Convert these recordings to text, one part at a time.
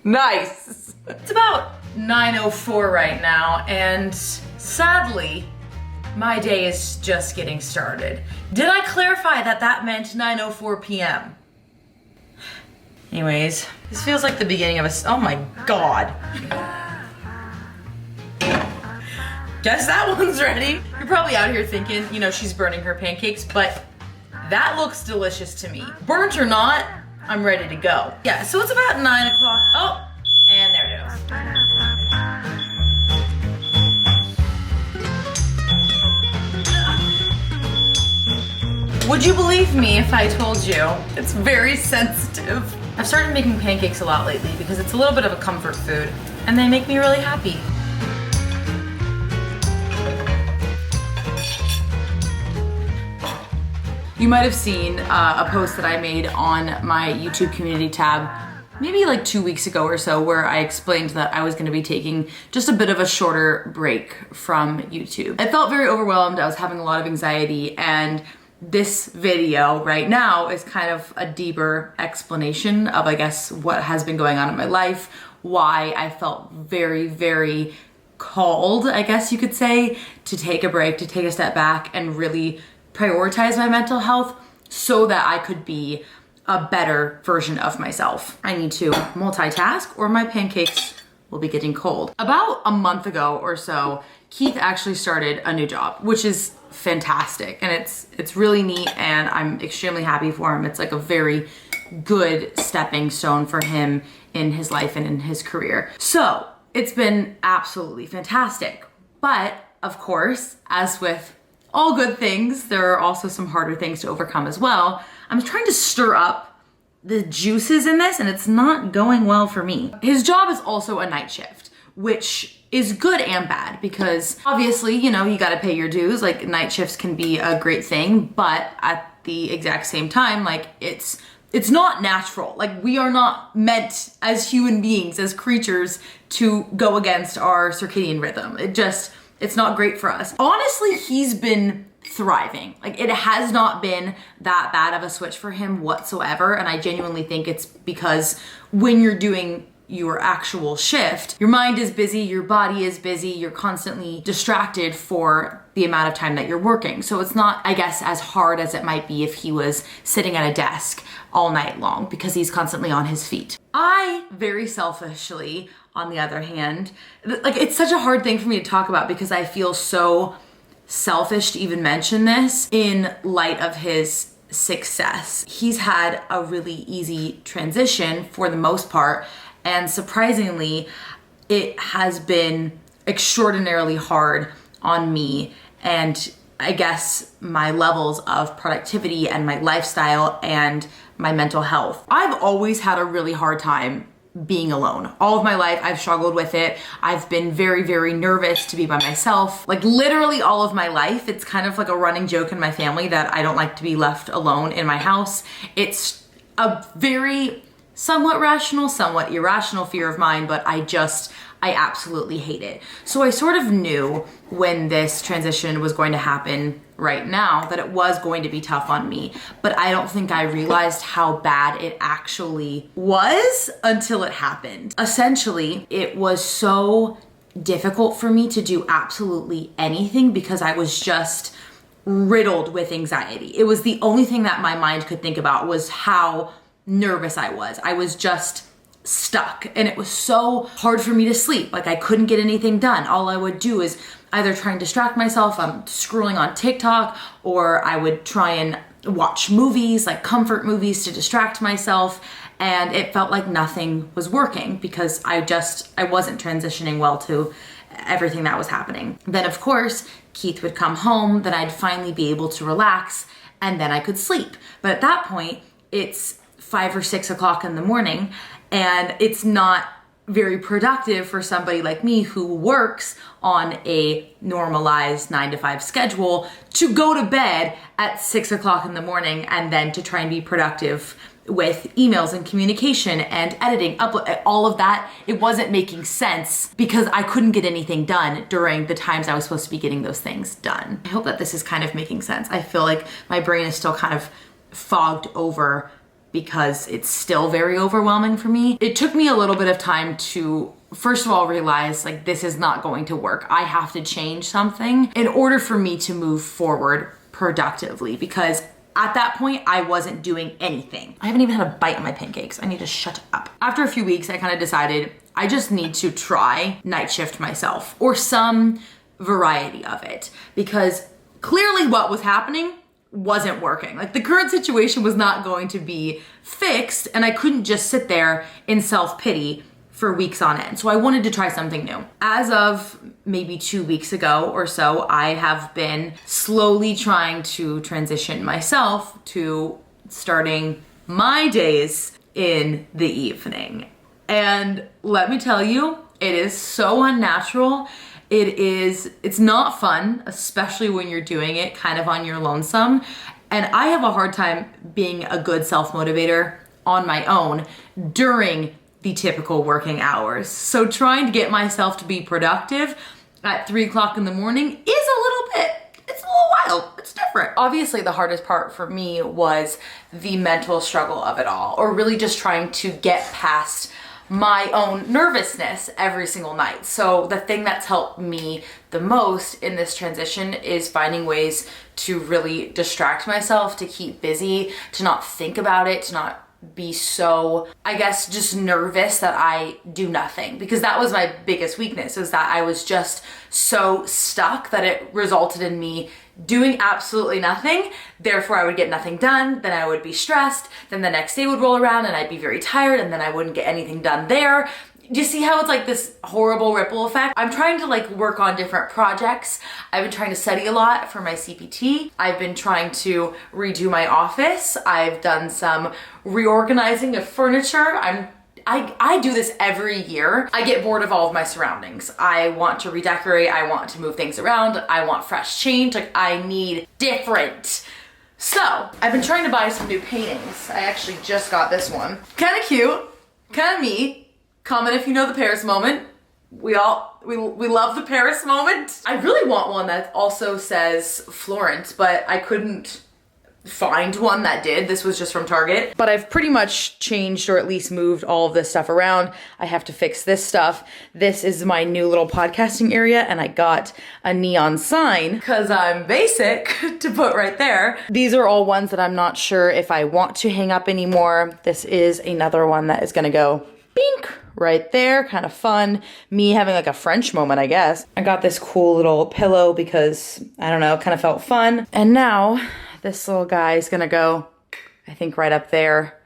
Nice. It's about 9:04 right now, and sadly, my day is just getting started. Did I clarify that that meant 9:04 p.m.? Anyways, this feels like the beginning of oh my God. Guess that one's ready. You're probably out here thinking, you know, she's burning her pancakes, but that looks delicious to me. Burnt or not, I'm ready to go. Yeah, so it's about 9 o'clock. Oh, and there it is. Would you believe me if I told you it's very sensitive? I've started making pancakes a lot lately because it's a little bit of a comfort food and they make me really happy. You might have seen a post that I made on my YouTube community tab maybe like 2 weeks ago or so, where I explained that I was gonna be taking just a bit of a shorter break from YouTube. I felt very overwhelmed, I was having a lot of anxiety, and this video right now is kind of a deeper explanation of, I guess, what has been going on in my life, why I felt very, very called, I guess you could say, to take a break, to take a step back and really prioritize my mental health so that I could be a better version of myself. I need to multitask or my pancakes will be getting cold. About a month ago or so, Keith actually started a new job, which is fantastic, and it's really neat, and I'm extremely happy for him. It's like a very good stepping stone for him in his life and in his career. So it's been absolutely fantastic. But of course, as with all good things, there are also some harder things to overcome as well. I'm trying to stir up the juices in this, and it's not going well for me. His job is also a night shift, which is good and bad, because obviously, you know, you gotta pay your dues. Like, night shifts can be a great thing, but at the exact same time, like, it's not natural. Like, we are not meant as human beings, as creatures, to go against our circadian rhythm. It's not great for us. Honestly, he's been thriving. Like, it has not been that bad of a switch for him whatsoever, and I genuinely think it's because when you're doing your actual shift, your mind is busy, your body is busy, you're constantly distracted for the amount of time that you're working. So it's not, I guess, as hard as it might be if he was sitting at a desk all night long, because he's constantly on his feet. I, very selfishly, on the other hand, like, it's such a hard thing for me to talk about because I feel so selfish to even mention this in light of his success. He's had a really easy transition for the most part, and surprisingly, it has been extraordinarily hard on me and I guess my levels of productivity and my lifestyle and my mental health. I've always had a really hard time being alone. All of my life, I've struggled with it. I've been very, very nervous to be by myself. Like, literally all of my life, it's kind of like a running joke in my family that I don't like to be left alone in my house. It's a very somewhat rational, somewhat irrational fear of mine, but I absolutely hate it. So I sort of knew when this transition was going to happen right now that it was going to be tough on me, but I don't think I realized how bad it actually was until it happened. Essentially, it was so difficult for me to do absolutely anything because I was just riddled with anxiety. It was the only thing that my mind could think about was how nervous I was. I was just stuck, and it was so hard for me to sleep. Like, I couldn't get anything done. All I would do is either try and distract myself, I'm scrolling on TikTok, or I would try and watch movies, like comfort movies, to distract myself, and it felt like nothing was working because I wasn't transitioning well to everything that was happening. Then of course, Keith would come home, then I'd finally be able to relax, and then I could sleep. But at that point, it's 5 or 6 o'clock in the morning, and it's not very productive for somebody like me who works on a normalized 9 to 5 schedule to go to bed at 6 o'clock in the morning and then to try and be productive with emails and communication and editing, upload, all of that. It wasn't making sense because I couldn't get anything done during the times I was supposed to be getting those things done. I hope that this is kind of making sense. I feel like my brain is still kind of fogged over because it's still very overwhelming for me. It took me a little bit of time to, first of all, realize like this is not going to work. I have to change something in order for me to move forward productively, because at that point, I wasn't doing anything. I haven't even had a bite of my pancakes. I need to shut up. After a few weeks, I kind of decided I just need to try night shift myself, or some variety of it, because clearly what was happening wasn't working. Like the current situation was not going to be fixed, and I couldn't just sit there in self-pity for weeks on end. So I wanted to try something new. As of maybe 2 weeks ago or so, I have been slowly trying to transition myself to starting my days in the evening. And let me tell you, it is so unnatural. It's not fun, especially when you're doing it kind of on your lonesome. And I have a hard time being a good self-motivator on my own during the typical working hours. So trying to get myself to be productive at 3 o'clock in the morning is it's a little wild. It's different. Obviously, the hardest part for me was the mental struggle of it all, or really just trying to get past my own nervousness every single night. So the thing that's helped me the most in this transition is finding ways to really distract myself, to keep busy, to not think about it, to not be so, I guess, just nervous that I do nothing, because that was my biggest weakness, is that I was just so stuck that it resulted in me doing absolutely nothing. Therefore, I would get nothing done. Then I would be stressed. Then the next day would roll around and I'd be very tired, and then I wouldn't get anything done there. Do you see how it's like this horrible ripple effect? I'm trying to like work on different projects. I've been trying to study a lot for my CPT. I've been trying to redo my office. I've done some reorganizing of furniture. I do this every year. I get bored of all of my surroundings. I want to redecorate. I want to move things around. I want fresh change. Like I need different. So I've been trying to buy some new paintings. I actually just got this one. Kind of cute, kind of me. Comment if you know the Paris moment. We love the Paris moment. I really want one that also says Florence, but I couldn't find one that did. This was just from Target. But I've pretty much changed, or at least moved all of this stuff around. I have to fix this stuff. This is my new little podcasting area, and I got a neon sign because I'm basic to put right there. These are all ones that I'm not sure if I want to hang up anymore. This is another one that is gonna go bink right there. Kind of fun. Me having like a French moment, I guess. I got this cool little pillow because, I don't know, kind of felt fun. And now this little guy is gonna go, I think, right up there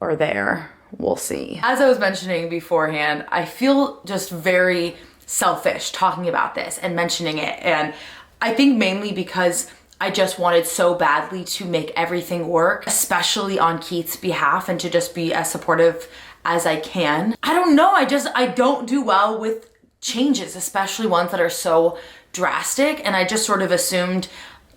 or there. We'll see. As I was mentioning beforehand, I feel just very selfish talking about this and mentioning it. And I think mainly because I just wanted so badly to make everything work, especially on Keith's behalf, and to just be as supportive as I can. I don't know, I don't do well with changes, especially ones that are so drastic, and I just sort of assumed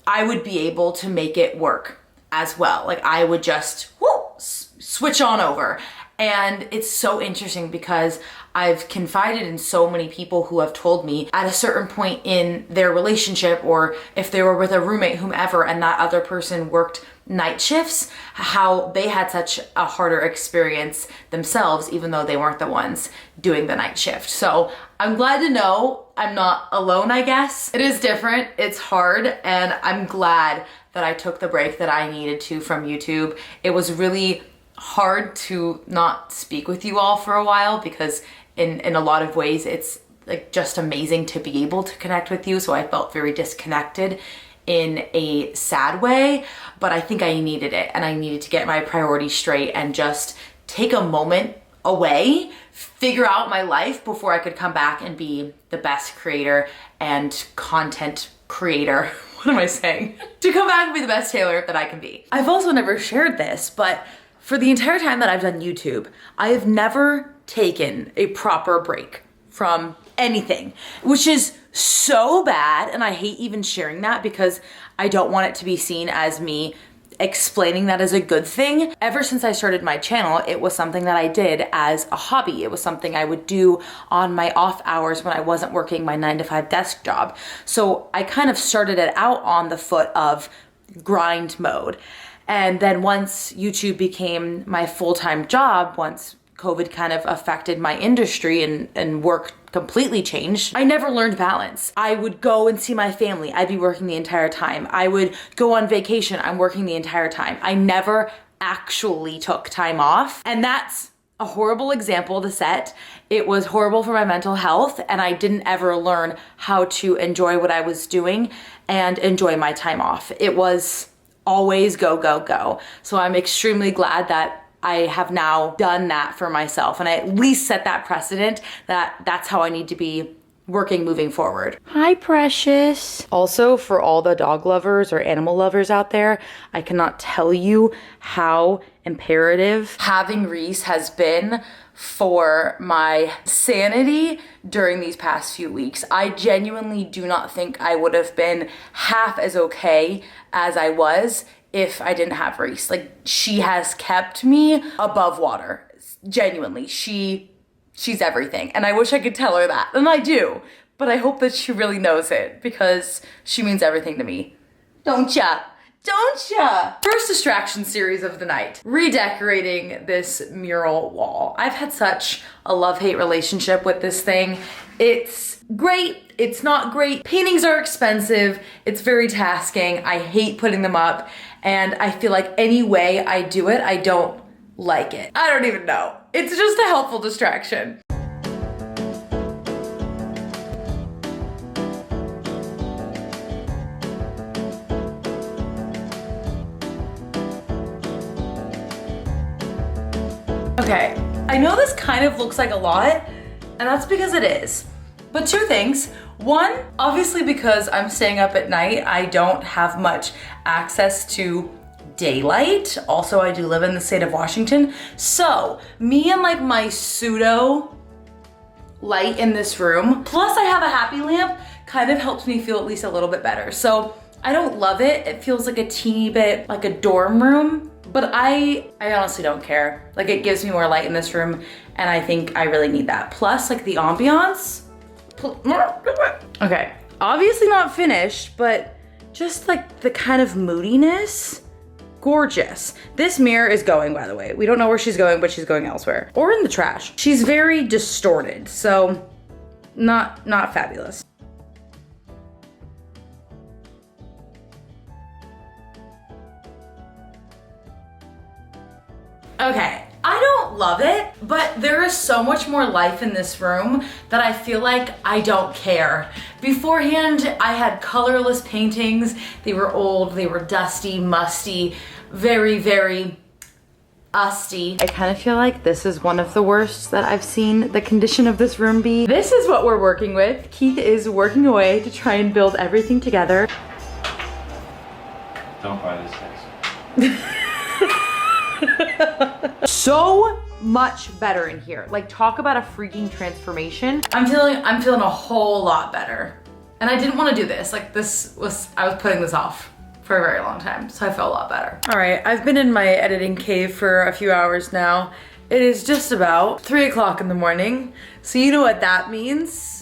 I would be able to make it work as well. Like I would just switch on over. And it's so interesting because I've confided in so many people who have told me at a certain point in their relationship, or if they were with a roommate, whomever, and that other person worked night shifts, how they had such a harder experience themselves, even though they weren't the ones doing the night shift. So I'm glad to know I'm not alone, I guess. It is different, it's hard, and I'm glad that I took the break that I needed to from YouTube. It was really hard to not speak with you all for a while, because in a lot of ways it's like just amazing to be able to connect with you. So I felt very disconnected in a sad way, but I think I needed it, and I needed to get my priorities straight and just take a moment away, figure out my life before I could come back and be the best creator and content creator. What am I saying? To come back and be the best Taylor that I can be. I've also never shared this, but for the entire time that I've done YouTube, I have never taken a proper break from anything, which is so bad. And I hate even sharing that because I don't want it to be seen as me explaining that as a good thing. Ever since I started my channel, it was something that I did as a hobby. It was something I would do on my off hours when I wasn't working my 9-to-5 desk job. So I kind of started it out on the foot of grind mode. And then once YouTube became my full-time job, once COVID kind of affected my industry and work completely changed, I never learned balance. I would go and see my family. I'd be working the entire time. I would go on vacation. I'm working the entire time. I never actually took time off. And that's a horrible example to set. It was horrible for my mental health, and I didn't ever learn how to enjoy what I was doing and enjoy my time off. It was always go, go, go. So I'm extremely glad that I have now done that for myself, and I at least set that precedent that that's how I need to be working moving forward. Hi, precious. Also, for all the dog lovers or animal lovers out there, I cannot tell you how imperative having Reese has been for my sanity during these past few weeks. I genuinely do not think I would have been half as okay as I was if I didn't have Reese. Like, she has kept me above water. Genuinely, she's everything. And I wish I could tell her that, and I do, but I hope that she really knows it because she means everything to me. Don't ya? Don't ya? First distraction series of the night. Redecorating this mural wall. I've had such a love-hate relationship with this thing. It's great, it's not great. Paintings are expensive, it's very tasking. I hate putting them up, and I feel like any way I do it, I don't like it. I don't even know. It's just a helpful distraction. Okay, I know this kind of looks like a lot, and that's because it is. But two things. One, obviously because I'm staying up at night, I don't have much access to daylight. Also, I do live in the state of Washington. So me and like my pseudo light in this room, plus I have a happy lamp, kind of helps me feel at least a little bit better. So I don't love it. It feels like a teeny bit like a dorm room, but I honestly don't care. Like, it gives me more light in this room, and I think I really need that. Plus, like, the ambiance. Okay, obviously not finished, but just like the kind of moodiness, gorgeous. This mirror is going, by the way. We don't know where she's going, but she's going elsewhere. Or in the trash. She's very distorted, so not fabulous. Okay, I don't love it, but there is so much more life in this room that I feel like I don't care. Beforehand, I had colorless paintings. They were old, they were dusty, musty, very, very usty. I kind of feel like this is one of the worst that I've seen the condition of this room be. This is what we're working with. Keith is working away to try and build everything together. Don't buy this text. So much better in here. Like, talk about a freaking transformation. I'm feeling a whole lot better. And I didn't want to do this. Like, I was putting this off for a very long time, so I felt a lot better. All right, I've been in my editing cave for a few hours now. It is just about 3 o'clock in the morning. So you know what that means?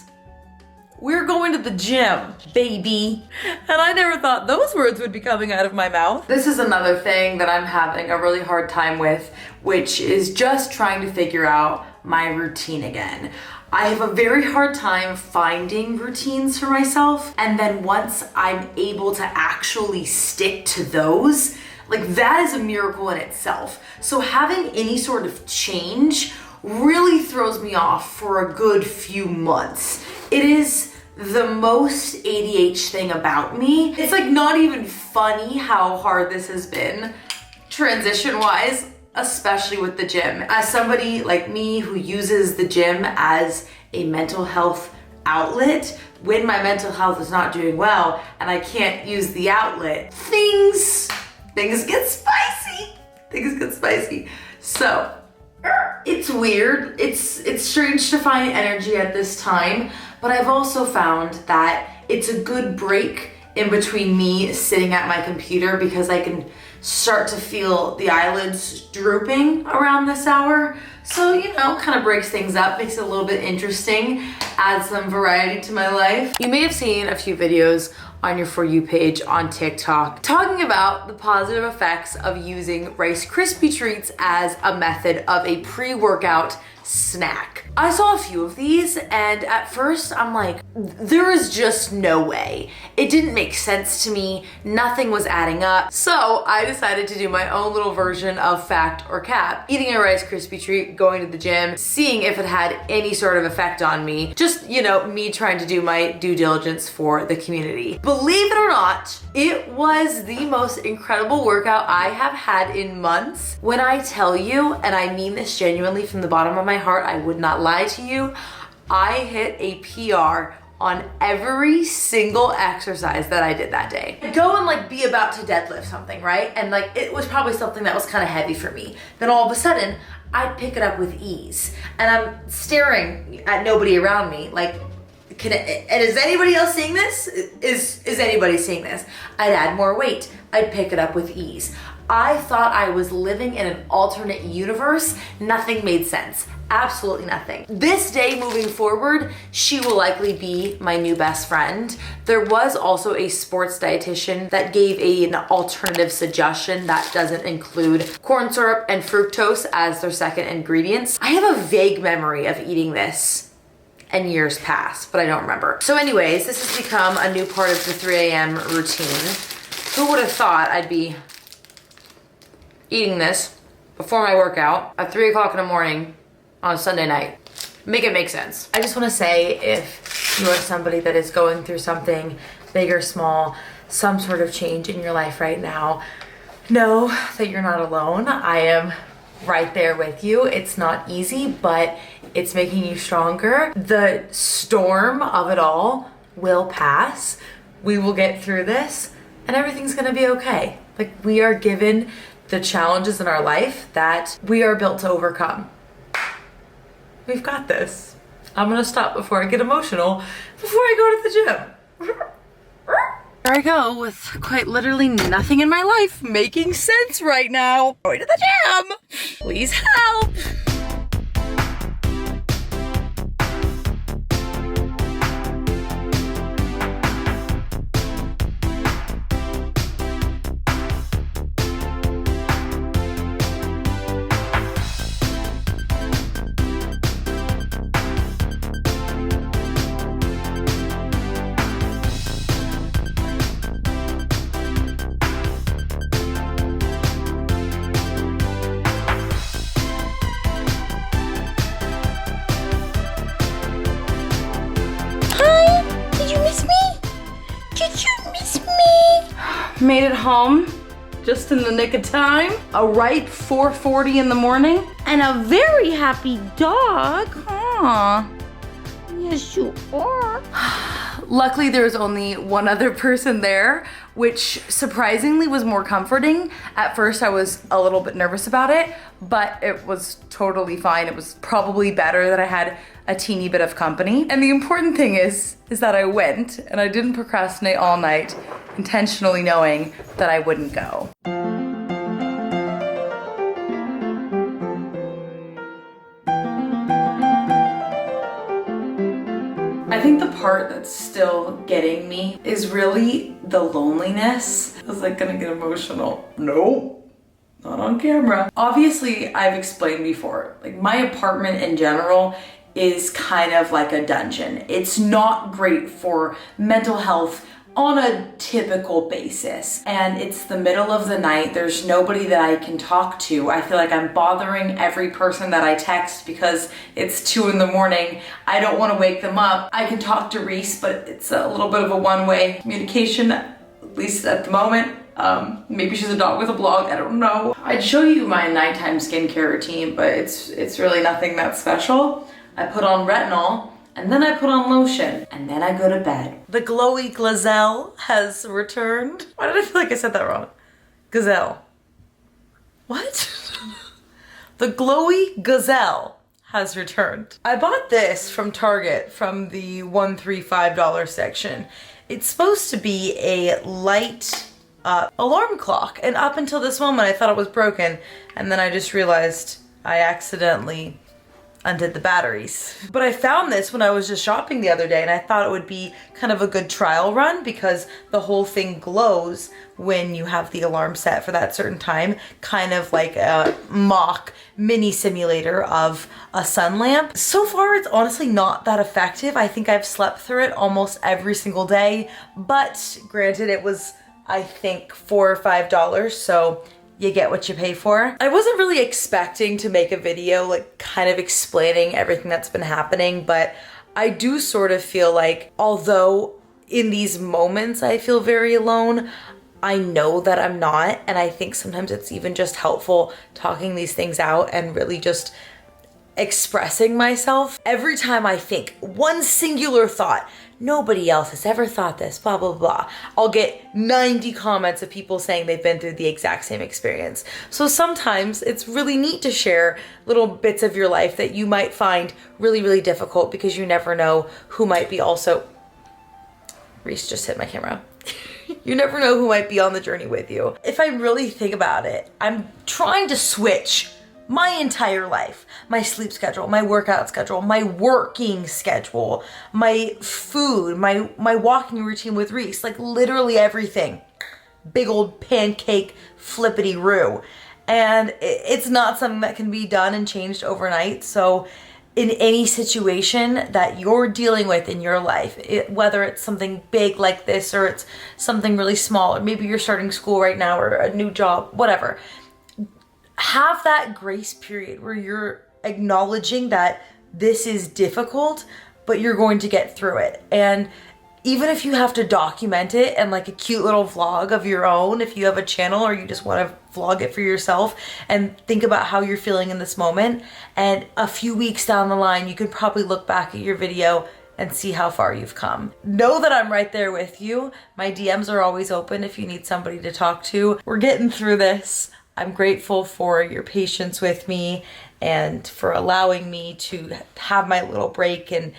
We're going to the gym, baby. And I never thought those words would be coming out of my mouth. This is another thing that I'm having a really hard time with, which is just trying to figure out my routine again. I have a very hard time finding routines for myself, and then once I'm able to actually stick to those, like, that is a miracle in itself. So having any sort of change really throws me off for a good few months. It is the most ADH thing about me. It's like not even funny how hard this has been transition-wise, especially with the gym. As somebody like me who uses the gym as a mental health outlet, when my mental health is not doing well and I can't use the outlet, things get spicy. Things get spicy. So, it's weird. It's strange to find energy at this time, but I've also found that it's a good break in between me sitting at my computer because I can start to feel the eyelids drooping around this hour. So, you know, kind of breaks things up, makes it a little bit interesting, adds some variety to my life. You may have seen a few videos on your For You page on TikTok, talking about the positive effects of using Rice Krispie treats as a method of a pre-workout snack. I saw a few of these and at first I'm like, there is just no way. It didn't make sense to me. Nothing was adding up. So I decided to do my own little version of fact or cap. Eating a Rice Krispie treat, going to the gym, seeing if it had any sort of effect on me. Just, you know, me trying to do my due diligence for the community. Believe it or not, it was the most incredible workout I have had in months. When I tell you, and I mean this genuinely from the bottom of my heart, I would not lie to you, I hit a PR on every single exercise that I did that day. I'd go and like be about to deadlift something, right? And like it was probably something that was kind of heavy for me. Then all of a sudden, I'd pick it up with ease. And I'm staring at nobody around me like, and is anybody else seeing this? Is anybody seeing this? I'd add more weight. I'd pick it up with ease. I thought I was living in an alternate universe. Nothing made sense. Absolutely nothing. This day moving forward, she will likely be my new best friend. There was also a sports dietitian that gave an alternative suggestion that doesn't include corn syrup and fructose as their second ingredients. I have a vague memory of eating this and years past, but I don't remember. So anyways, this has become a new part of the 3 a.m. routine. Who would have thought I'd be eating this before my workout at 3 o'clock in the morning on a Sunday night? Make it make sense. I just want to say, if you are somebody that is going through something big or small, some sort of change in your life right now, know that you're not alone. I am right there with you. It's not easy, but it's making you stronger. The storm of it all will pass. We will get through this and everything's gonna be okay. Like, we are given the challenges in our life that we are built to overcome. We've got this. I'm gonna stop before I get emotional, before I go to the gym. There I go with quite literally nothing in my life making sense right now. Going to the gym. Please help. Made it home just in the nick of time. A right 4:40 in the morning. And a very happy dog, huh? Yes, you are. Luckily, there was only one other person there, which surprisingly was more comforting. At first, I was a little bit nervous about it, but it was totally fine. It was probably better that I had a teeny bit of company. And the important thing is that I went and I didn't procrastinate all night, intentionally knowing that I wouldn't go. I think the part that's still getting me is really the loneliness. I was like gonna get emotional. No, not on camera. Obviously, I've explained before, like my apartment in general is kind of like a dungeon. It's not great for mental health on a typical basis. And it's the middle of the night. There's nobody that I can talk to. I feel like I'm bothering every person that I text because it's 2 in the morning. I don't want to wake them up. I can talk to Reese, but it's a little bit of a one-way communication, at least at the moment. Maybe she's a dog with a blog, I don't know. I'd show you my nighttime skincare routine, but it's really nothing that special. I put on retinol, and then I put on lotion, and then I go to bed. The glowy gazelle has returned. Why did I feel like I said that wrong? Gazelle. What? The glowy gazelle has returned. I bought this from Target from the $135 section. It's supposed to be a light alarm clock, and up until this moment I thought it was broken, and then I just realized I accidentally undid the batteries. But I found this when I was just shopping the other day, and I thought it would be kind of a good trial run because the whole thing glows when you have the alarm set for that certain time, kind of like a mock mini simulator of a sun lamp. So far, it's honestly not that effective. I think I've slept through it almost every single day, but granted, it was, I think, $4 or $5, so you get what you pay for. I wasn't really expecting to make a video like kind of explaining everything that's been happening, but I do sort of feel like although in these moments I feel very alone, I know that I'm not, and I think sometimes it's even just helpful talking these things out and really just expressing myself. Every time I think one singular thought, nobody else has ever thought this, blah, blah, blah, I'll get 90 comments of people saying they've been through the exact same experience. So sometimes it's really neat to share little bits of your life that you might find really, really difficult because you never know who might be also, Reese just hit my camera. You never know who might be on the journey with you. If I really think about it, I'm trying to switch my entire life, my sleep schedule, my workout schedule, my working schedule, my food, my walking routine with Reese, like literally everything. Big old pancake flippity-roo. And it's not something that can be done and changed overnight. So in any situation that you're dealing with in your life, whether it's something big like this or it's something really small, or maybe you're starting school right now or a new job, whatever, have that grace period where you're acknowledging that this is difficult, but you're going to get through it. And even if you have to document it and like a cute little vlog of your own, if you have a channel or you just want to vlog it for yourself and think about how you're feeling in this moment, and a few weeks down the line, you could probably look back at your video and see how far you've come. Know that I'm right there with you. My DMs are always open if you need somebody to talk to. We're getting through this. I'm grateful for your patience with me and for allowing me to have my little break and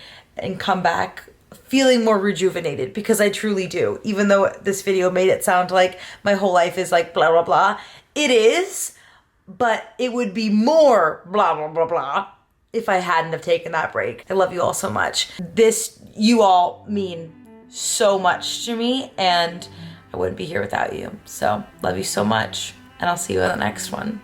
come back feeling more rejuvenated, because I truly do. Even though this video made it sound like my whole life is like blah, blah, blah. It is, but it would be more blah, blah, blah, blah if I hadn't have taken that break. I love you all so much. You all mean so much to me, and I wouldn't be here without you. So love you so much. And I'll see you in the next one.